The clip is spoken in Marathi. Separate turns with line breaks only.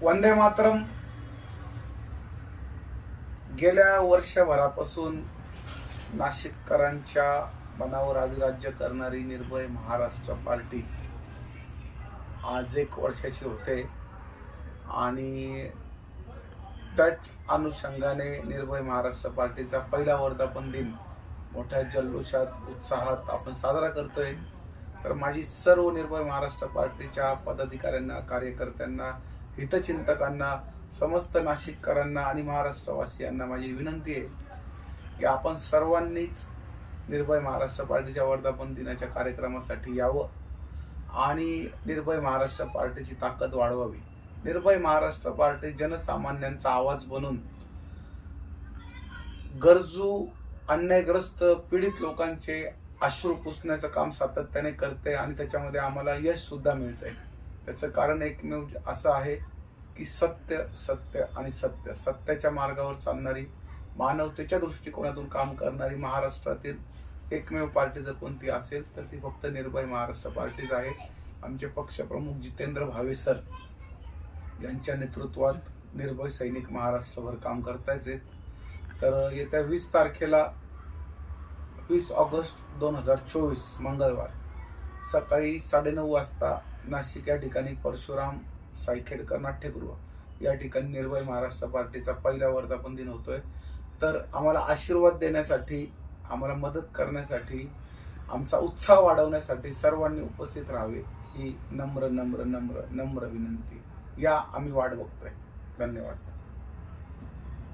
वंदे मातरम गेल्या वर्षभरापासून नाशिककरांच्या मनावर अधिराज्य करणारी निर्भय महाराष्ट्र पार्टी आज 1 वर्षाची होते आणि त्याच अनुषंगाने निर्भय महाराष्ट्र पार्टीचा पहिला वर्धापन दिन मोठ्या जल्लोषात उत्साहात आपण साजरा करतोय। तर माझी सर्व निर्भय महाराष्ट्र पार्टीच्या पदाधिकाऱ्यांना, कार्यकर्त्यांना, हितचिंतकांना, समस्त नाशिककरांना आणि महाराष्ट्रवासियांना माझी विनंती आहे की आपण सर्वांनीच निर्भय महाराष्ट्र पार्टीच्या वर्धापन दिनाच्या कार्यक्रमासाठी यावं आणि निर्भय महाराष्ट्र पार्टीची ताकद वाढवावी। निर्भय महाराष्ट्र पार्टी जनसामान्यांचा आवाज बनून गरजू, अन्यायग्रस्त, पीडित लोकांचे अश्रू पुसण्याचं काम सातत्याने करते आणि त्याच्यामध्ये आम्हाला यश सुद्धा मिळतंय। त्याचं कारण एकमेव असं आहे की सत्य सत्य आणि सत्य, सत्याच्या मार्गावर चालणारी, मानवतेच्या दृष्टिकोनातून काम करणारी महाराष्ट्रातील एकमेव पार्टी जर कोणती असेल तर ती फक्त निर्भय महाराष्ट्र पार्टीच आहे। आमचे पक्षप्रमुख जितेंद्र भावे सर यांच्या नेतृत्वात निर्भय सैनिक महाराष्ट्रभर काम करतायचे। तर येत्या 20 तारखेला 20 ऑगस्ट 2024 मंगळवार सकाळी 9:30 वाजता नाशिक या ठिकाणी परशुराम सायखेडकर नाट्यगृह या ठिकाणी निर्भय महाराष्ट्र पार्टीचा पहिला वर्धापन दिन होतोय। तर आम्हाला आशीर्वाद देण्यासाठी, आम्हाला मदत करण्यासाठी, आमचा उत्साह वाढवण्यासाठी सर्वांनी उपस्थित राहावे ही नम्र नम्र नम्र नम्र विनंती। या आम्ही वाट बघतोय। धन्यवाद।